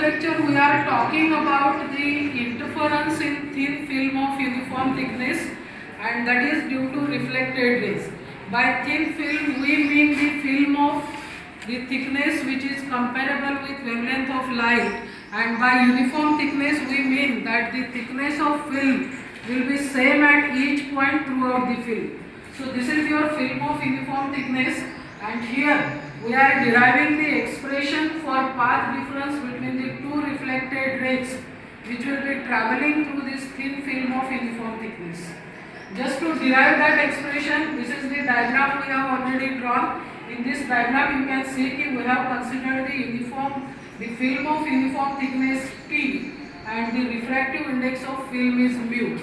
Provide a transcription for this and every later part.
lecture we are talking about the interference in thin film of uniform thickness, and that is due to reflected rays. By thin film we mean the film of the thickness which is comparable with wavelength of light, and by uniform thickness we mean that the thickness of film will be same at each point throughout the film. So this is your film of uniform thickness, and here we are deriving the expression for path difference between the two reflected rays which will be traveling through this thin film of uniform thickness. Just to derive that expression, this is the diagram we have already drawn. In this diagram you can see that we have considered the film of uniform thickness T, and the refractive index of film is mu.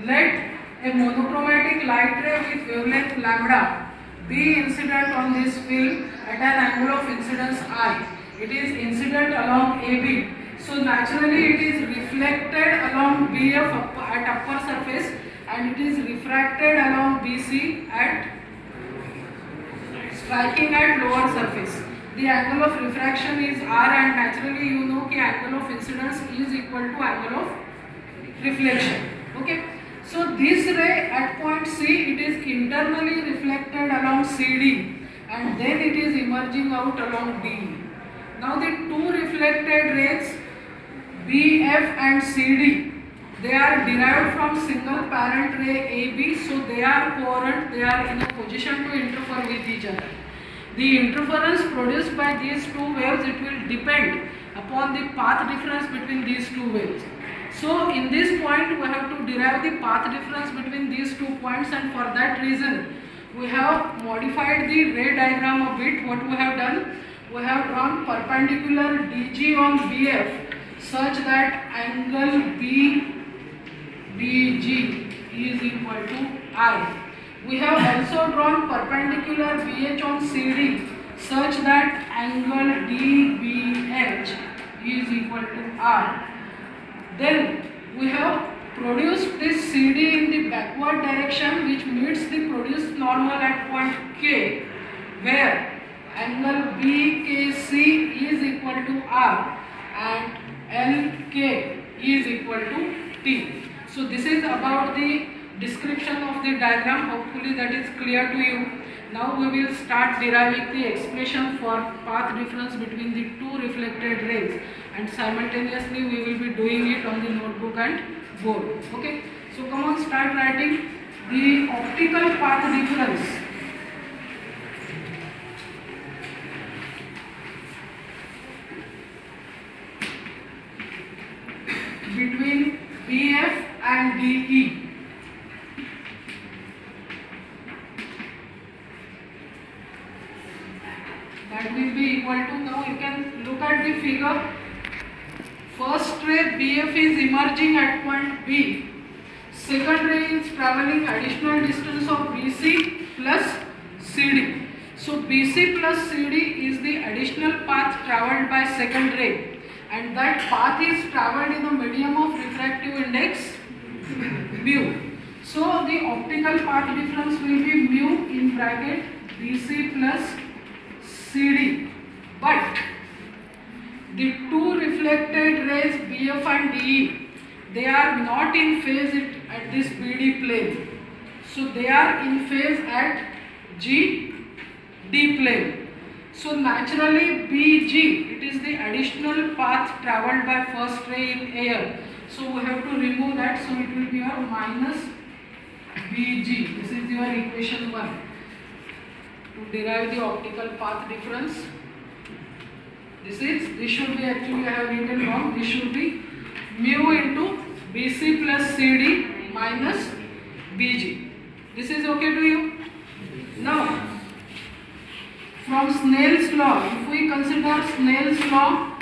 Let a monochromatic light ray with wavelength lambda be incident on this film at an angle of incidence I. It is incident along AB. So naturally it is reflected along BF at upper surface, and it is refracted along BC at striking at lower surface. The angle of refraction is R, and naturally you know that angle of incidence is equal to angle of reflection. Okay. So this ray at point C, it is internally reflected along CD, and then it is emerging out along DE. Now the two reflected rays BF and CD, they are derived from single parent ray AB, so they are coherent, they are in a position to interfere with each other. The interference produced by these two waves, it will depend upon the path difference between these two waves. So in this point we have to derive the path difference between these 2 points, and for that reason we have modified the ray diagram a bit. What we have done, we have drawn perpendicular DG on BF such that angle BDG is equal to I. We have also drawn perpendicular BH on CD such that angle DBH is equal to R. Then we have produced this CD in the backward direction which meets the produced normal at point K, where angle BKC is equal to R and LK is equal to T. So this is about the description of the diagram. Hopefully that is clear to you. Now we will start deriving the expression for path difference between the two reflected rays, and simultaneously we will be doing it on the notebook and board. Okay, so come on, start writing the optical path difference between BF and DE. That will be equal to, now you can look at the figure. First ray BF is emerging at point B. Second ray is travelling additional distance of BC plus CD. So BC plus CD is the additional path travelled by second ray, and that path is travelled in the medium of refractive index mu. So the optical path difference will be mu in bracket BC plus CD, but the two reflected rays BF and DE, they are not in phase at this BD plane, so they are in phase at GD plane. So naturally BG, it is the additional path travelled by first ray in air, so we have to remove that, so it will be your minus BG. This is your equation 1. To derive the optical path difference, this should be, actually I have written wrong, this should be mu into BC plus CD minus BG. This is okay to you? Now from Snell's law, if we consider Snell's law,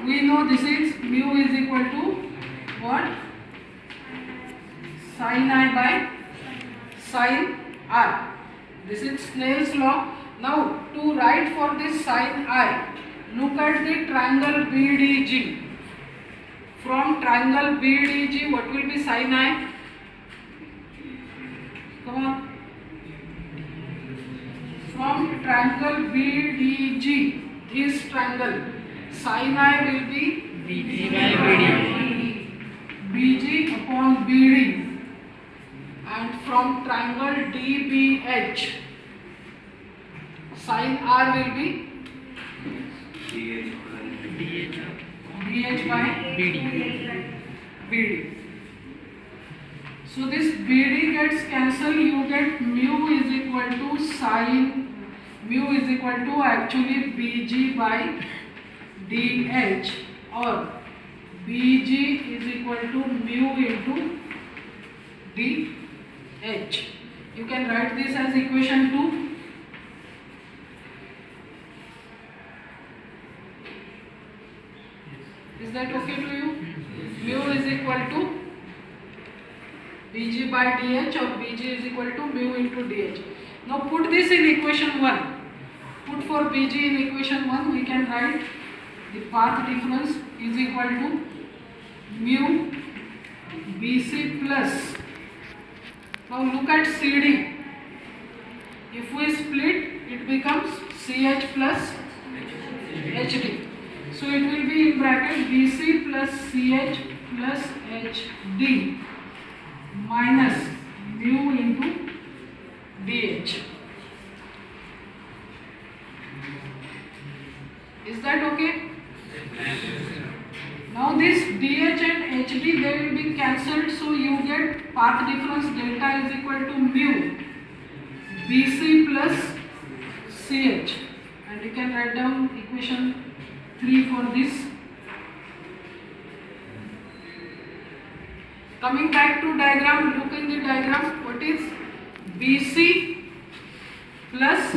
we know this is mu is equal to what? Sin I by sin R. This is Snell's law. Now to write for this sin I, look at the triangle BDG. From triangle BDG, what will be sin I? Come on. From triangle BDG, this triangle, sin I will be BG by BD. BG upon BD. And from triangle DBH, sin R will be DH by BD. So this BD gets cancelled, you get mu is equal to sin, mu is equal to actually BG by DH, or BG is equal to mu into DH. You can write this as equation 2. Is that okay to you? Mu is equal to BG by DH, or BG is equal to mu into DH. Now put this in equation 1. Put for BG in equation 1, we can write the path difference is equal to mu BC plus. Now look at CD. If we split, it becomes CH plus HD. So it will be in bracket BC plus CH plus HD minus mu into DH. Is that okay? Now this DH and HD, they will be cancelled, so you get path difference delta is equal to mu BC plus CH, and you can write down equation 3 for this. Coming back to diagram, look in the diagram, what is BC plus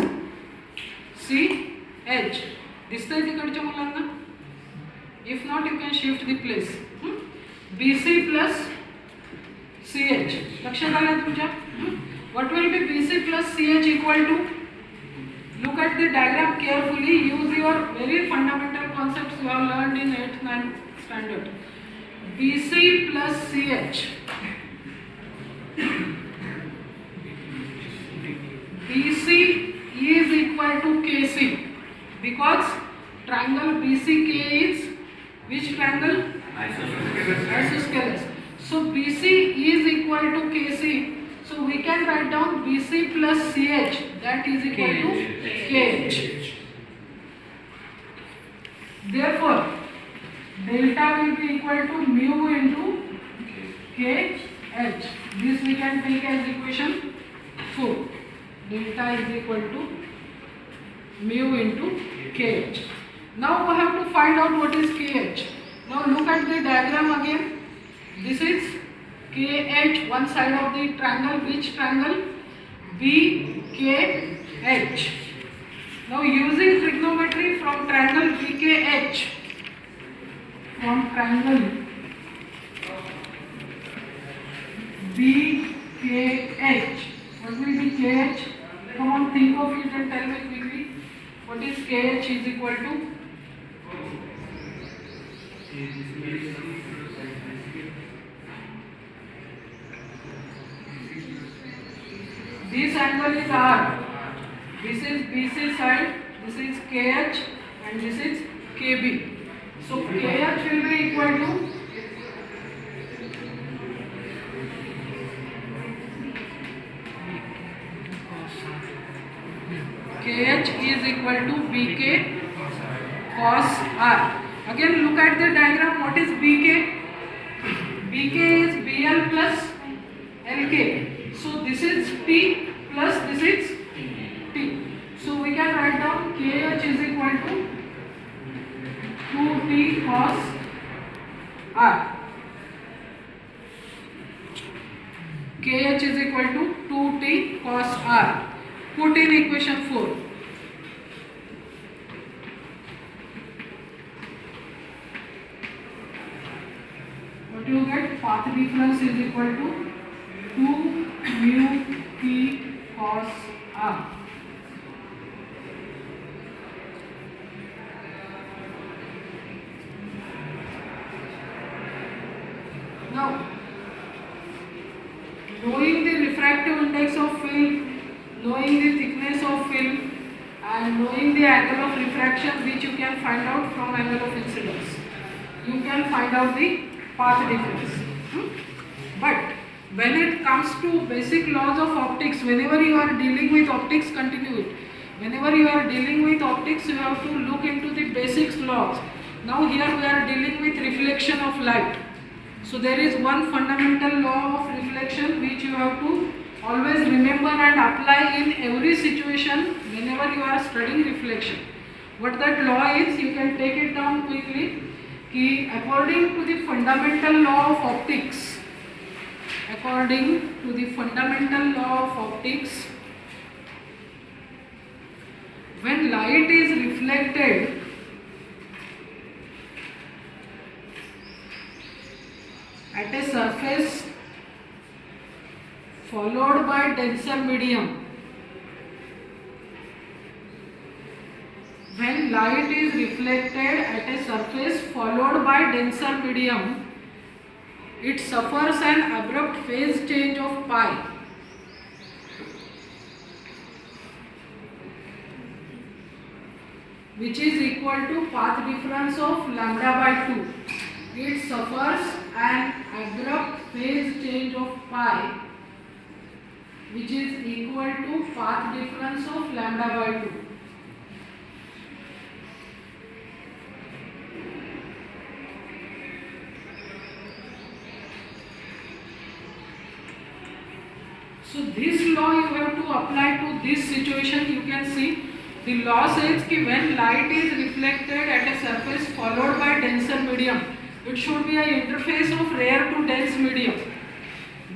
CH? दिसतंय तिकडच्या मुलांना? If not, you can shift the place. BC plus CH. लक्षात आलं तुमच्या? What will be BC plus CH equal to? Look at the diagram carefully. Use your very fundamental concepts you have learned in 8th, 9th standard. BC plus CH. BC is equal to KC because triangle BCK is which triangle? Isosceles. So BC is equal to KC. So we can write down BC plus CH, that is equal to KH. Therefore, delta will be equal to mu into KH. This we can take as equation 4. Delta is equal to mu into KH. Now we have to find out what is KH. Now look at the diagram again. This is KH, one side of the triangle. Which triangle? BKH. Now using trigonometry from triangle BKH, from triangle BKH, what will be KH? Come on, think of it and tell me quickly. What is KH is equal to? This angle is R. This is BC side, this is KH, and this is KB. So KH will be equal to KH is equal to BK cos R. Again look at the diagram. What is BK? BK is BL plus LK. So this is T plus this is T. So we can write down KH is equal to 2T cos R. KH is equal to 2T cos R. Put in equation 4. What you get? Path difference is equal to 2 mu T cos R. Now, knowing the refractive index of film, knowing the thickness of film, and knowing the angle of refraction, which you can find out from angle of incidence, you can find out the path difference. But when it comes to basic laws of optics, whenever you are dealing with optics, continue it. Whenever you are dealing with optics, you have to look into the basics laws. Now here we are dealing with reflection of light. So there is one fundamental law of reflection which you have to always remember and apply in every situation whenever you are studying reflection. What that law is, you can take it down quickly. According to the fundamental law of optics, according to the fundamental law of optics, when light is reflected at a surface followed by denser medium, when light is reflected at a surface followed by denser medium, it suffers an abrupt phase change of pi. Which is equal to path difference of lambda by 2. It suffers an abrupt phase change of pi, which is equal to path difference of lambda by 2. So this law you have to apply to this situation. You can see the law says that when light is reflected at a surface followed by denser medium, it should be an interface of rare to dense medium.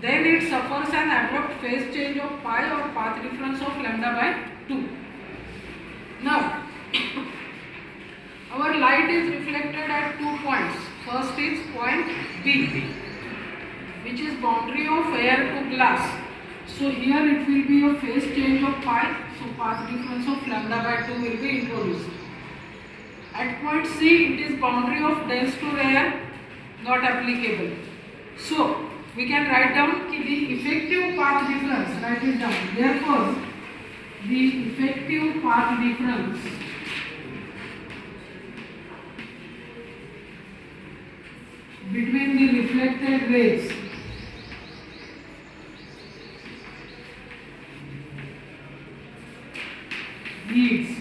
Then it suffers an abrupt phase change of pi or path difference of lambda by 2. Now, our light is reflected at 2 points. First is point B, which is boundary of air to glass. So here it will be a phase change of pi, so path difference of lambda by 2 will be introduced. At point C, it is boundary of dense to rare, not applicable. So we can write down the effective path difference, write it down. Therefore, the effective path difference between the reflected rays is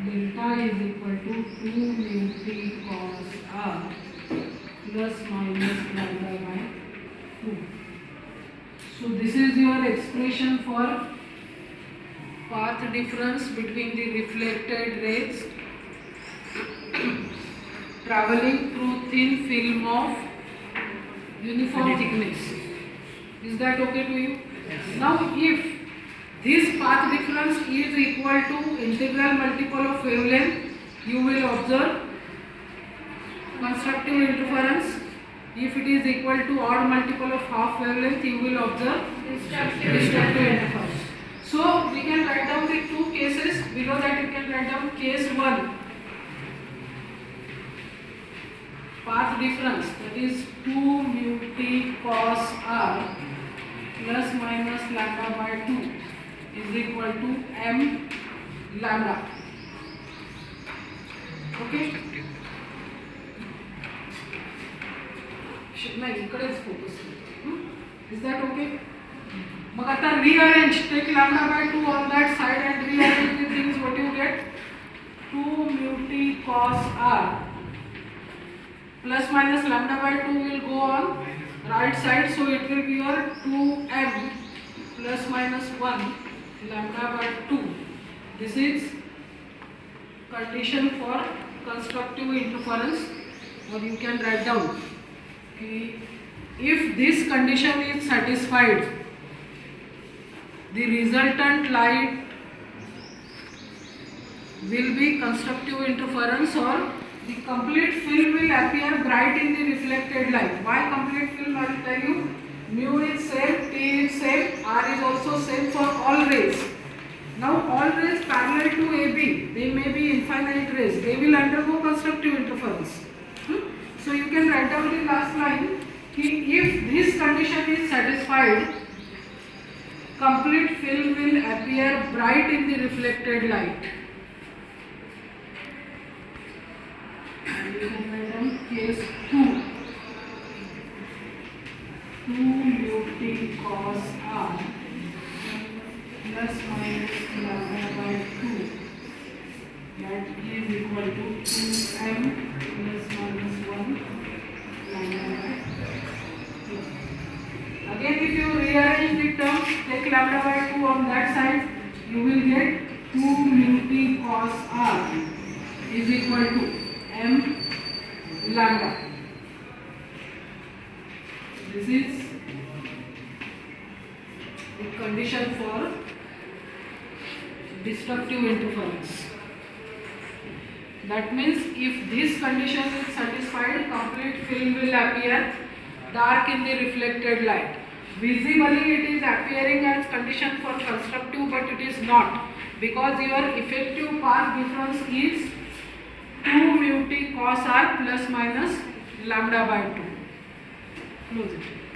delta is equal to 2 mu t cos r plus minus lambda by 2. So this is your expression for path difference between the reflected rays traveling through thin film of uniform thickness. Is that okay to you? Yes. Now if this path difference is equal to integral multiple of wavelength, you will observe constructive interference. If it is equal to odd multiple of half wavelength, you will observe destructive interference. So we can write down the two cases. Below that you can write down case 1. Path difference, that is 2 mu t cos r plus minus lambda by 2 is equal to m lambda. Okay? नाही इकडेच focus. Is that okay? मग आता rearrange, take lambda by 2 on that side and rearrange the things. What you get? 2 mu t cos r plus minus lambda by 2 will go on right side, so it will be your 2m plus minus 1 lambda by 2. This is condition for constructive interference, or you can write down if this condition is satisfied, the resultant light will be constructive interference, or the complete film will appear bright in the reflected light. Why complete film? I will tell you. Mu is same, T is same, R is also same for all rays. Now all rays parallel to AB, they may be infinite rays, they will undergo constructive interference. So you can write down the last line. If this condition is satisfied, complete film will appear bright in the reflected light. And we can write down case 2. 2 ut cos r plus minus lambda by 2, that is equal to 2m plus minus 1 lambda by 2. Again, if you rearrange the terms, take lambda by 2 on that side, you will get 2 ut cos r is equal to m lambda. This is the condition for destructive interference. That means if this condition is satisfied, complete film will appear dark in the reflected light. Visibly it is appearing as condition for constructive, but it is not, because your effective path difference is 2 mu t cos r plus minus lambda by 2. Close it.